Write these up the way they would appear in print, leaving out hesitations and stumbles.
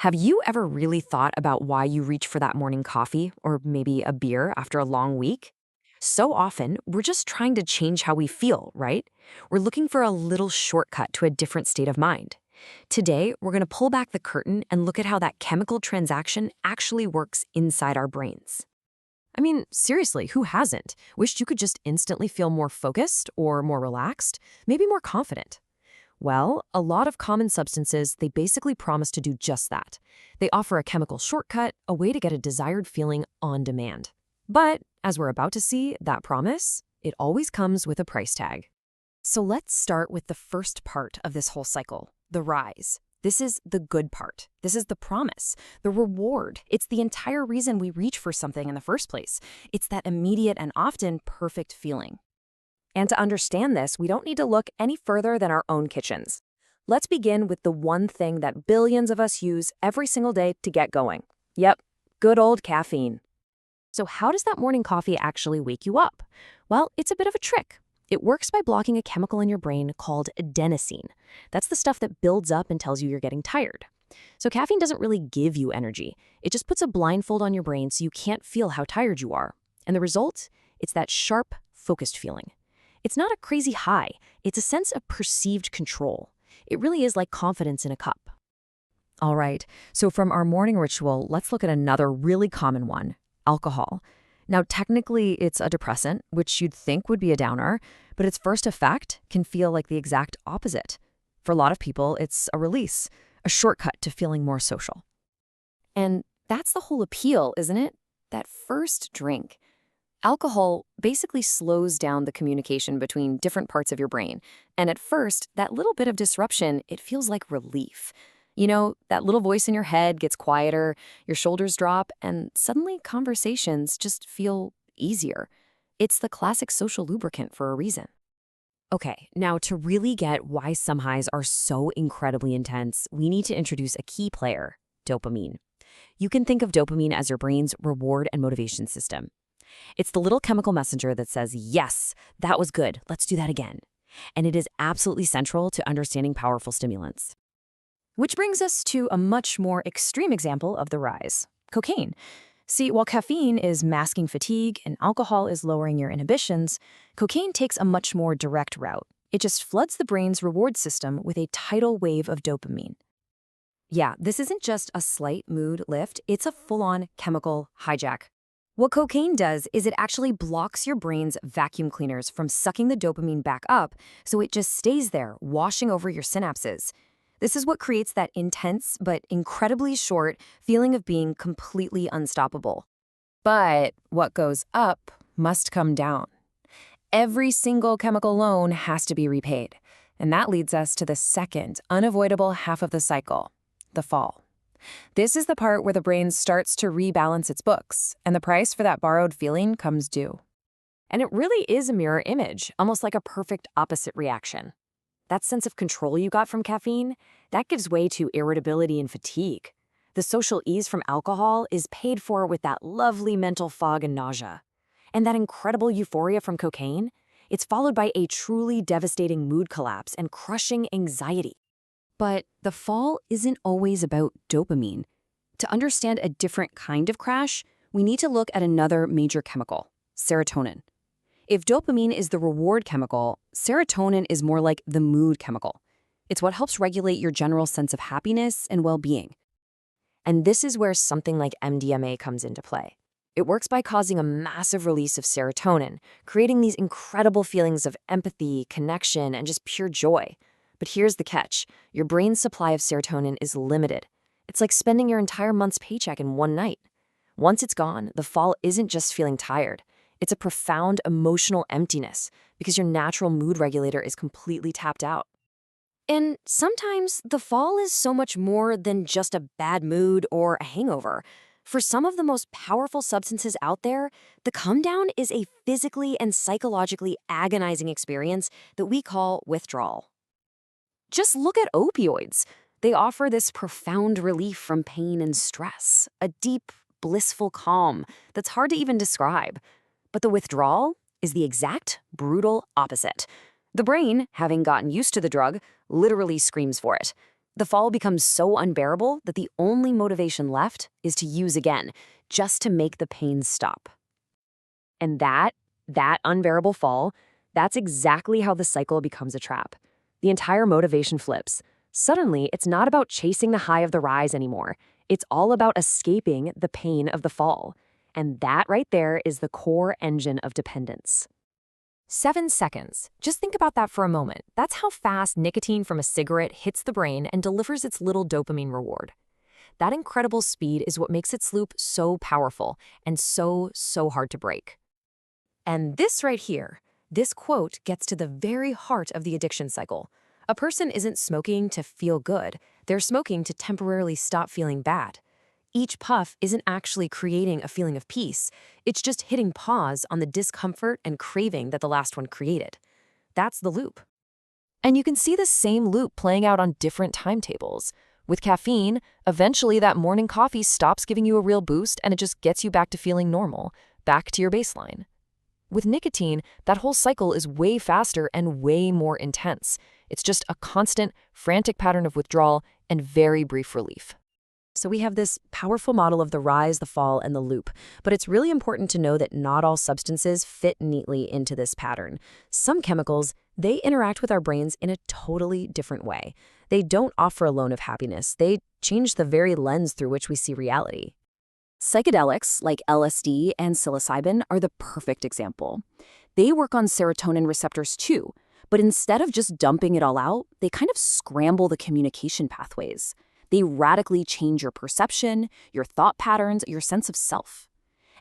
Have you ever really thought about why you reach for that morning coffee or maybe a beer after a long week? So often, we're just trying to change how we feel, right? We're looking for a little shortcut to a different state of mind. Today, we're going to pull back the curtain and look at how that chemical transaction actually works inside our brains. I mean, seriously, who hasn't? Wished you could just instantly feel more focused or more relaxed, maybe more confident. Well, a lot of common substances, they basically promise to do just that. They offer a chemical shortcut, a way to get a desired feeling on demand. But, as we're about to see, that promise, it always comes with a price tag. So let's start with the first part of this whole cycle, the rise. This is the good part. This is the promise, the reward. It's the entire reason we reach for something in the first place. It's that immediate and often perfect feeling. And to understand this, we don't need to look any further than our own kitchens. Let's begin with the one thing that billions of us use every single day to get going. Yep, good old caffeine. So how does that morning coffee actually wake you up? Well, it's a bit of a trick. It works by blocking a chemical in your brain called adenosine. That's the stuff that builds up and tells you you're getting tired. So caffeine doesn't really give you energy. It just puts a blindfold on your brain so you can't feel how tired you are. And the result? It's that sharp, focused feeling. It's not a crazy high. It's a sense of perceived control. It really is like confidence in a cup. All right, so from our morning ritual, let's look at another really common one, alcohol. Now, technically, it's a depressant, which you'd think would be a downer, but its first effect can feel like the exact opposite. For a lot of people, it's a release, a shortcut to feeling more social. And that's the whole appeal, isn't it? That first drink. Alcohol basically slows down the communication between different parts of your brain. And at first, that little bit of disruption, it feels like relief. You know, that little voice in your head gets quieter, your shoulders drop, and suddenly conversations just feel easier. It's the classic social lubricant for a reason. Okay, now to really get why some highs are so incredibly intense, we need to introduce a key player, dopamine. You can think of dopamine as your brain's reward and motivation system. It's the little chemical messenger that says, yes, that was good, let's do that again. And it is absolutely central to understanding powerful stimulants. Which brings us to a much more extreme example of the rise, cocaine. See, while caffeine is masking fatigue and alcohol is lowering your inhibitions, cocaine takes a much more direct route. It just floods the brain's reward system with a tidal wave of dopamine. Yeah, this isn't just a slight mood lift, it's a full-on chemical hijack. What cocaine does is it actually blocks your brain's vacuum cleaners from sucking the dopamine back up, so it just stays there, washing over your synapses. This is what creates that intense but incredibly short feeling of being completely unstoppable. But what goes up must come down. Every single chemical loan has to be repaid. And that leads us to the second, unavoidable half of the cycle, the fall. This is the part where the brain starts to rebalance its books, and the price for that borrowed feeling comes due. And it really is a mirror image, almost like a perfect opposite reaction. That sense of control you got from caffeine, that gives way to irritability and fatigue. The social ease from alcohol is paid for with that lovely mental fog and nausea. And that incredible euphoria from cocaine, it's followed by a truly devastating mood collapse and crushing anxiety. But the fall isn't always about dopamine. To understand a different kind of crash, we need to look at another major chemical, serotonin. If dopamine is the reward chemical, serotonin is more like the mood chemical. It's what helps regulate your general sense of happiness and well-being. And this is where something like MDMA comes into play. It works by causing a massive release of serotonin, creating these incredible feelings of empathy, connection, and just pure joy. But here's the catch. Your brain's supply of serotonin is limited. It's like spending your entire month's paycheck in one night. Once it's gone, the fall isn't just feeling tired. It's a profound emotional emptiness because your natural mood regulator is completely tapped out. And sometimes the fall is so much more than just a bad mood or a hangover. For some of the most powerful substances out there, the come down is a physically and psychologically agonizing experience that we call withdrawal. Just look at opioids. They offer this profound relief from pain and stress, a deep, blissful calm that's hard to even describe. But the withdrawal is the exact brutal opposite. The brain, having gotten used to the drug, literally screams for it. The fall becomes so unbearable that the only motivation left is to use again, just to make the pain stop. And that unbearable fall, that's exactly how the cycle becomes a trap. The entire motivation flips. Suddenly, it's not about chasing the high of the rise anymore. It's all about escaping the pain of the fall. And that right there is the core engine of dependence. 7 seconds. Just think about that for a moment. That's how fast nicotine from a cigarette hits the brain and delivers its little dopamine reward. That incredible speed is what makes its loop so powerful and so hard to break. And this right here, this quote gets to the very heart of the addiction cycle. A person isn't smoking to feel good. They're smoking to temporarily stop feeling bad. Each puff isn't actually creating a feeling of peace. It's just hitting pause on the discomfort and craving that the last one created. That's the loop. And you can see the same loop playing out on different timetables. With caffeine, eventually that morning coffee stops giving you a real boost and it just gets you back to feeling normal, back to your baseline. With nicotine, that whole cycle is way faster and way more intense. It's just a constant, frantic pattern of withdrawal and very brief relief. So we have this powerful model of the rise, the fall, and the loop. But it's really important to know that not all substances fit neatly into this pattern. Some chemicals, they interact with our brains in a totally different way. They don't offer a loan of happiness. They change the very lens through which we see reality. Psychedelics like LSD and psilocybin are the perfect example. They work on serotonin receptors too, but instead of just dumping it all out, they kind of scramble the communication pathways. They radically change your perception, your thought patterns, your sense of self.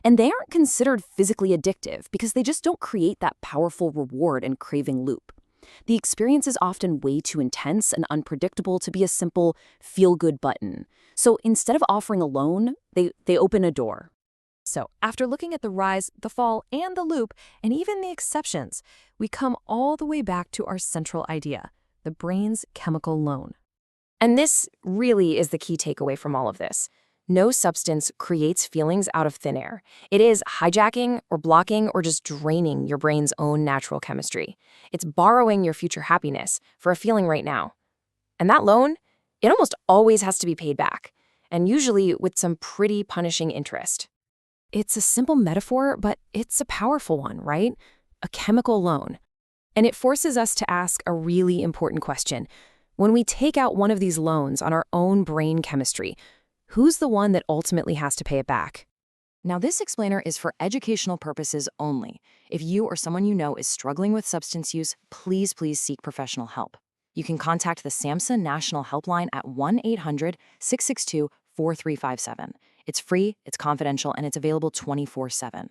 And they aren't considered physically addictive because they just don't create that powerful reward and craving loop. The experience is often way too intense and unpredictable to be a simple feel-good button. So instead of offering a loan, they open a door. So after looking at the rise, the fall, and the loop, and even the exceptions, we come all the way back to our central idea, the brain's chemical loan. And this really is the key takeaway from all of this. No substance creates feelings out of thin air. It is hijacking or blocking or just draining your brain's own natural chemistry. It's borrowing your future happiness for a feeling right now. And that loan, it almost always has to be paid back, and usually with some pretty punishing interest. It's a simple metaphor, but it's a powerful one, right? A chemical loan. And it forces us to ask a really important question. When we take out one of these loans on our own brain chemistry, who's the one that ultimately has to pay it back? Now, this explainer is for educational purposes only. If you or someone you know is struggling with substance use, please seek professional help. You can contact the SAMHSA National Helpline at 1-800-662-4357. It's free, it's confidential, and it's available 24/7.